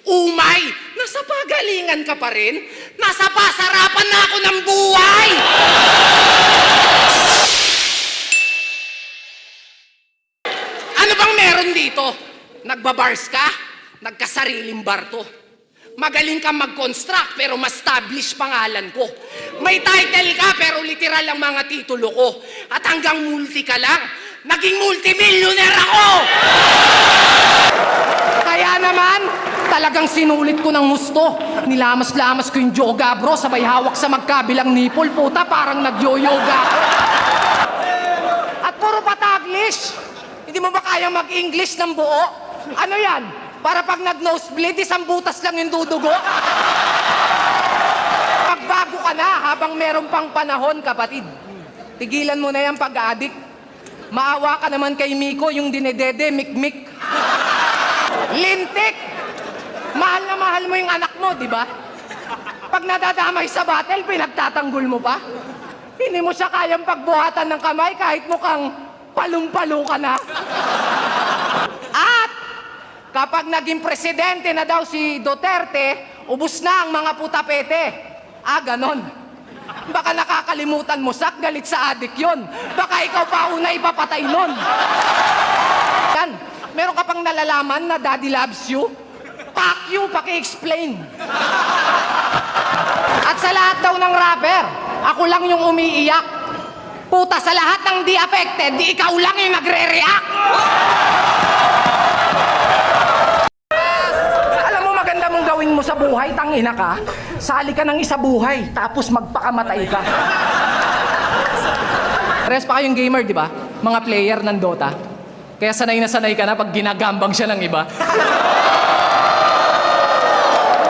Umay, nasa pagalingan ka pa rin? Nasa pasarapan na ako ng buhay! Ano bang meron dito? Nagbabars ka? Nagkasariling bar to. Magaling kang mag-construct pero ma-establish pangalan ko. May title ka pero literal ang mga titulo ko. At hanggang multi ka lang, naging multimillionaire ako! Kaya naman, talagang sinulit ko ng gusto. Nilamas-lamas ko yung yoga bro, sabay hawak sa magkabilang nipple, puta parang nag-yoga ako. At puro pataglish. Hindi mo ba kaya mag-English ng buo? Ano yan? Para pag nag-nosebleed, isang butas lang yung dudugo? Pagbago ka na habang meron pang panahon, kapatid. Tigilan mo na yung pag-addict. Maawa ka naman kay Miko, yung dinedede, mikmik. Lintik! Mahal na mahal mo yung anak mo, di ba? Pag nadadamay sa battle, pinagtatanggol mo pa? Hindi mo siya kayang pagbuhatan ng kamay kahit mukhang palong-palo ka na. At kapag naging presidente na daw si Duterte, ubus na ang mga putapete. Ganon. Baka nakakalimutan mo, Sak, galit sa adik yon. Baka ikaw pa una ipapatay nun. Yan, meron ka pang nalalaman na Daddy loves you? Fuck you, paki-explain. At sa lahat daw ng rapper, ako lang yung umiiyak. Puta, sa lahat ng di affected, di ikaw lang yung nagre-react. Alam mo, maganda mong gawin mo sa buhay, tangina ka. Sali ka ng isa buhay, tapos magpakamatay ka. Pares pa kayong gamer, di ba? Mga player ng Dota. Kaya sanay na sanay ka na pag ginagambang siya ng iba.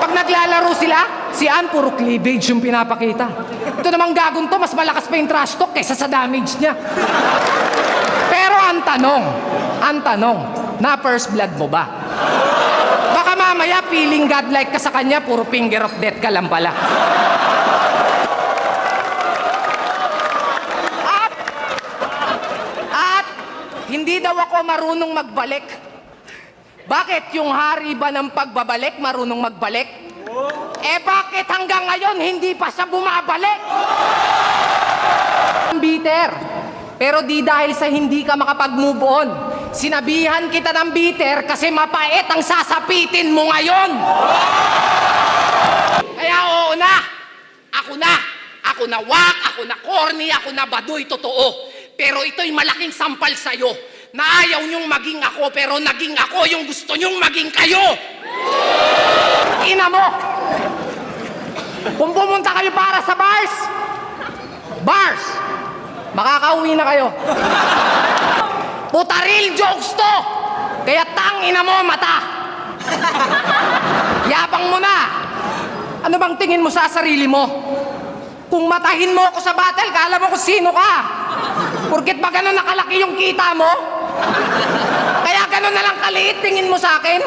Pag naglalaro sila, si Ann puro cleavage yung pinapakita. Ito namang gagong to, mas malakas pa yung trash talk kaysa sa damage niya. Pero ang tanong, na first blood mo ba? Baka mamaya feeling godlike ka sa kanya, puro finger of death ka lang pala. At hindi daw ako marunong magbalik. Bakit yung hari ba ng pagbabalik marunong magbalik? Bakit hanggang ngayon hindi pa siya bumabalik? Bitter. Pero di dahil sa hindi ka makapag-move on. Sinabihan kita ng bitter kasi mapait ang sasapitin mo ngayon. Kaya oo na. Ako na wak, ako na corny, ako na baduy, totoo. Pero ito'y malaking sampal sa'yo na ayaw niyong maging ako pero naging ako yung gusto niyong maging kayo. Ina mo! Kung pumunta kayo para sa bars, makakauwi na kayo. Puta, real jokes to! Kaya tangina mo, mata! Yabang mo na! Ano bang tingin mo sa sarili mo? Kung matahin mo ako sa battle, kala mo kung sino ka. Porket ba ganun nakalaki yung kita mo? Kaya ganun na lang kaliit tingin mo sa akin?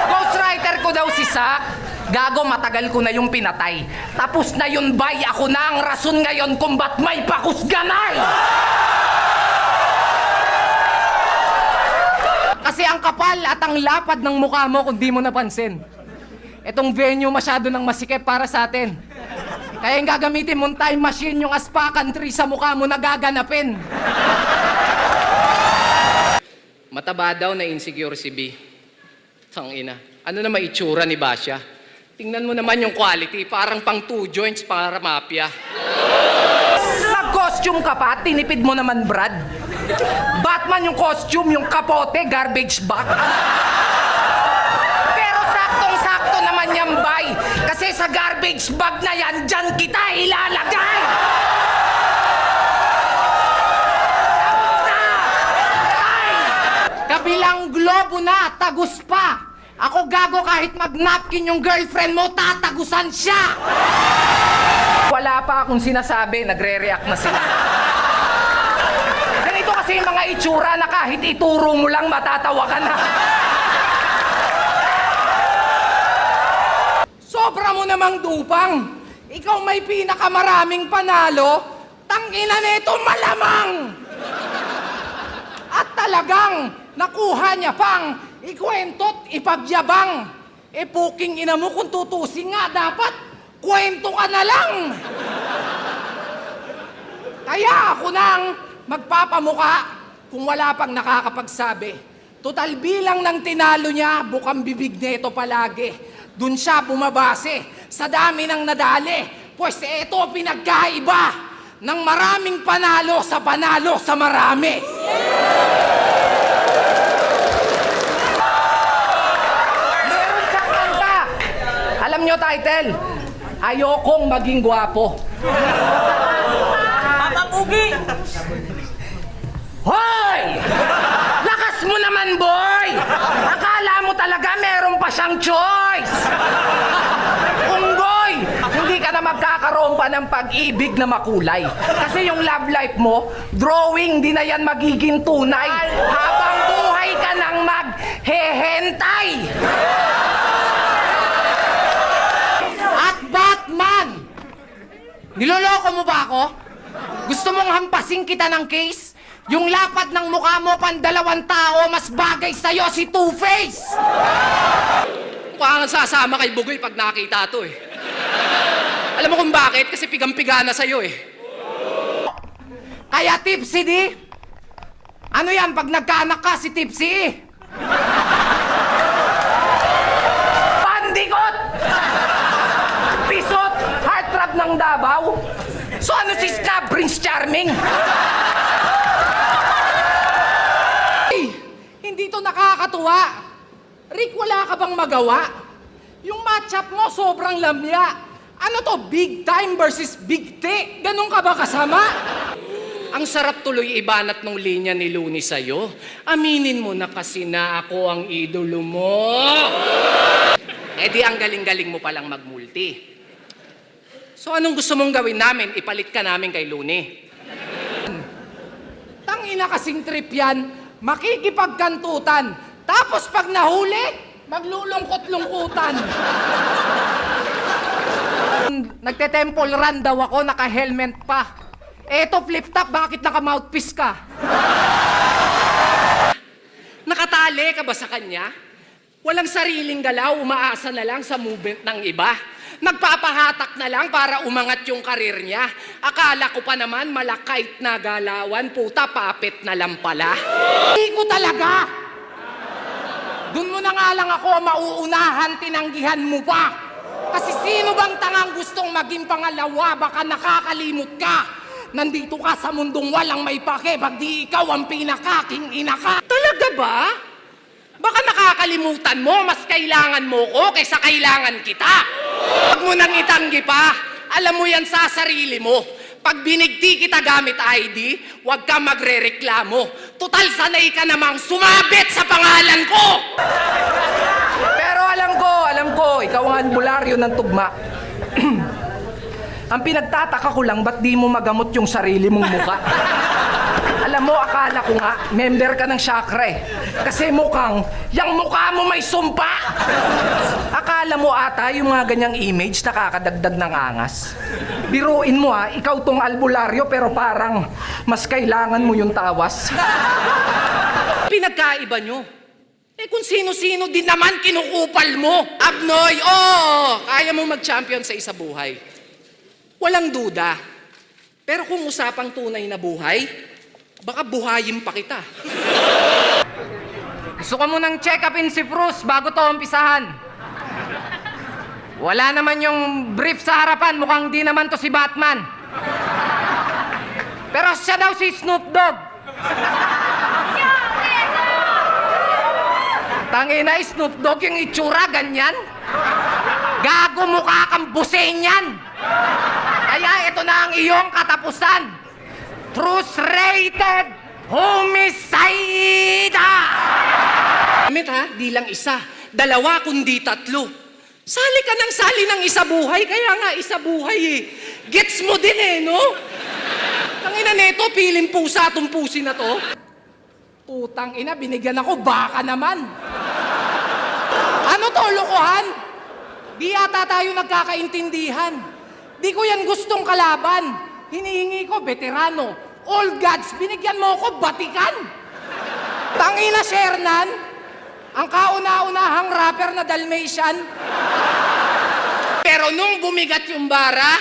Ghostwriter ko daw si Sak. Gago, matagal ko na yung pinatay. Tapos na yun, bay. Ako na ang rason ngayon kung ba't may pakusganay. Kasi ang kapal at ang lapad ng mukha mo kung di mo napansin. Etong venue masyado nang masikip para sa atin. Kaya yung gagamitin mong time machine, yung aspakan tree sa mukha mo nagaganapin. Mataba daw na insecure si B. Tangina. Ano na maitsura ni Basya? Tingnan mo naman yung quality, parang pang 2 joints para mafia. Nag-costume ka pa, tinipid mo naman, Brad. Batman yung costume, yung kapote, garbage bag. Pero saktong-sakto naman yan, bay. Kasi sa garbage bag na yan, dyan kita ilalagay. Kabilang globo na, tagus pa. Ako gago kahit mag-napkin yung girlfriend mo, tatagusan siya! Wala pa akong sinasabi, nagre-react na sila. Ganito kasi yung mga itsura na kahit ituro mo lang matatawa ka na. Sobra mo namang dupang. Ikaw may pinakamaraming panalo, tangina nito malamang! At talagang nakuha niya pang ikwento't ipagyabang. Puking ina mo kung tutusin nga, dapat kwento ka na lang. Kaya ako nang magpapamuka kung wala pang nakakapagsabi. Total bilang ng tinalo niya, bukang bibig nito palagi. Dun siya bumabase sa dami ng nadali. Pues ito pinagkaiba ng maraming panalo sa marami. Meron siyang kanta. Alam nyo title? Ayokong maging gwapo. Pugi! Hoy! Lakas mo naman, boy! Akala mo talaga meron pa siyang choice! Unggoy! Hindi ka na magkakaroon pa ng pag-ibig na makulay. Kasi yung love life mo, drawing, di na yan magiging tunay. Habang buhay ka nang maghehentay! At Batman! Niloloko mo ba ako? Gusto mong hampasin kita ng case? Yung lapad ng mukha mo pandalawang tao, mas bagay sa'yo si Two-Face! Parang sasama kay Bugoy pag nakita to eh. Alam mo kung bakit? Kasi pigang-piga na sa'yo eh. Kaya Tipsy di? Ano yan pag nagkaanak ka si Tipsy? Pandikot! Pisot! Heartthrob ng Davao? So ano si Snap Prince Charming? Hey, hindi to nakakatuwa. Rick, wala ka bang magawa? Yung matchup mo sobrang lamya. Ano to, big time versus big T? Ganun ka ba kasama? Ang sarap tuloy ibanat ng linya ni Looney sa'yo. Aminin mo na kasi na ako ang idolo mo. Eh di ang galing-galing mo palang magmulti. So anong gusto mong gawin namin? Ipalit ka namin kay Looney. Tangina kasing trip yan, makikipagkantutan. Tapos pag nahuli, maglulungkot-lungkutan. Nagte-temple run daw ako, naka-helmet pa. Eto flip-top, bakit naka-mouthpiece ka? Nakatali ka ba sa kanya? Walang sariling galaw, umaasa na lang sa movement ng iba. Nagpapahatak na lang para umangat yung karir niya. Akala ko pa naman malakait na galawan, puta papet na lang pala. Hindi ko talaga! Doon mo na nga lang ako mauunahan, tinanggihan mo pa. Kasi sino bang tangang gustong maging pangalawa, baka nakakalimot ka. Nandito ka sa mundong walang may pake, pag di ikaw ang pinakaking ina ka. Talaga ba? Baka nakakalimutan mo, mas kailangan mo ko kaysa kailangan kita. Huwag mo nang itanggi pa. Alam mo yan sa sarili mo. Pag binigti kita gamit ID, huwag ka magre-reklamo. Total, sanay ka namang sumabit sa pangalan ko! Pero alam ko, ikaw ang albularyo ng tugma. Ang pinagtataka ko lang, ba't di mo magamot yung sarili mong muka? Alam mo, akala ko nga, member ka ng chakra eh. Kasi mukhang, yung mukha mo may sumpa! Akala mo ata yung mga ganyang image nakakadagdag ng angas. Biruin mo ikaw tong albularyo pero parang mas kailangan mo yung tawas. Pinagkaiba nyo. Kung sino-sino din naman kinukupal mo. Abnoy, oo, kaya mo mag-champion sa isa buhay. Walang duda. Pero kung usapang tunay na buhay, baka buhayin pa kita. Gusto ko munang check-upin si Bruce bago to umpisahan. Wala naman yung brief sa harapan, mukhang di naman to si Batman. Pero siya daw si Snoop Dogg. Tangina, Snoop Dogg yung itsura, ganyan. Gago mukha kang busen yan. Kaya ito na ang iyong katapusan. Truth-rated homicide! Amit ha, di lang isa. Dalawa kundi tatlo. Sali ka ng sali ng isa buhay, kaya nga isa buhay eh. Gets mo din eh, no? Tangina neto, piling pusa tong pusi na to. Putang ina, binigyan ako, baka naman. Ano to, lokohan? Di ata tayo nagkakaintindihan. Di ko yan gustong kalaban. Hinihingi ko, veterano. All gods, binigyan mo ako, batikan. Tangina, Shernan. Ang kauna-unahang rapper na Dalmatian. Pero nung bumigat yung bara,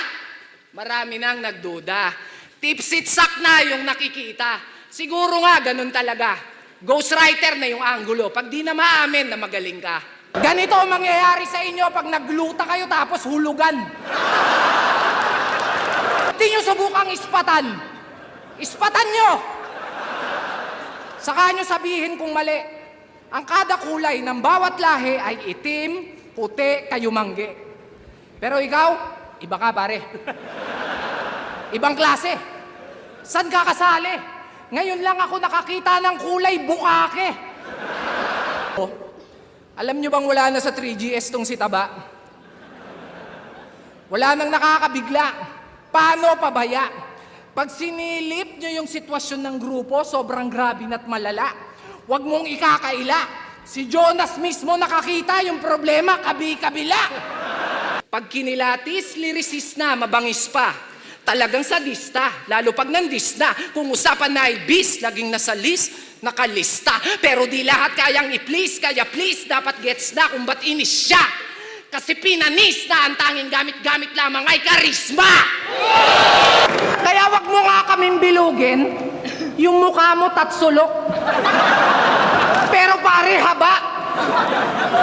marami nang nagduda. Tipsitsak na yung nakikita. Siguro nga, ganun talaga. Ghostwriter na yung angulo. Pag di na maamin na magaling ka. Ganito ang mangyayari sa inyo pag nagluta kayo tapos hulugan. Hindi nyo subukang ispatan. Ispatan nyo! Saka nyo sabihin kung mali. Ang kada kulay ng bawat lahi ay itim, puti, kayumanggi. Pero ikaw, iba ka pare. Ibang klase. San ka kasali? Ngayon lang ako nakakita ng kulay bukake. Oh, alam nyo bang wala na sa 3GS tong si Taba? Wala nang nakakabigla. Paano pabaya? Pag sinilip nyo yung sitwasyon ng grupo, sobrang grabe na't malala. Huwag mong ikakaila. Si Jonas mismo nakakita yung problema, kabi-kabila. Pag kinilatis, lyricist na, mabangis pa. Talagang sadista, lalo pag nandis na. Kung usapan na ay bis, laging nasa list, nakalista. Pero di lahat kayang i-please, kaya please, dapat gets na kung ba't inis siya. Kasi pinanis na ang tanging gamit-gamit lamang ay karisma. Kaya wag mo nga kaming bilugin, yung mukha mo tatsulok. Pero pare, haba.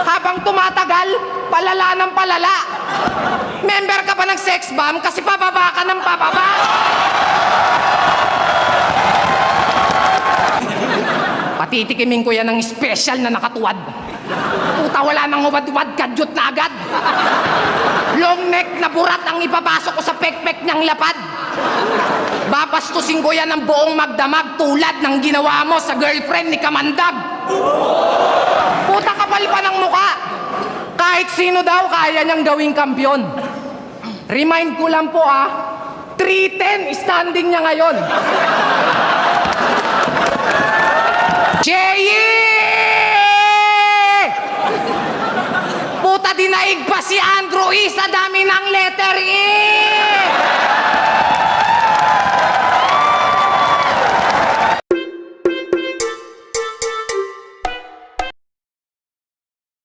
Habang tumatagal, palala ng palala. Member ka pa ng sex bomb kasi pababa ka ng pababa. Patitikimin ko yan ng special na nakatuwad. Puta, wala nang hubad-hubad, kadyot na agad. Long neck na burat ang ipapasok ko sa pekpek niyang lapad. Babastusin ko yan ng buong magdamag tulad ng ginawa mo sa girlfriend ni Kamandag. Puta, kapal pa ng muka. Kahit sino daw kaya niyang gawing kampiyon. Remind ko lang po 310 standing niya ngayon. Cheyi! Puta, dinaig pa si Andrew E sa dami ng letter E!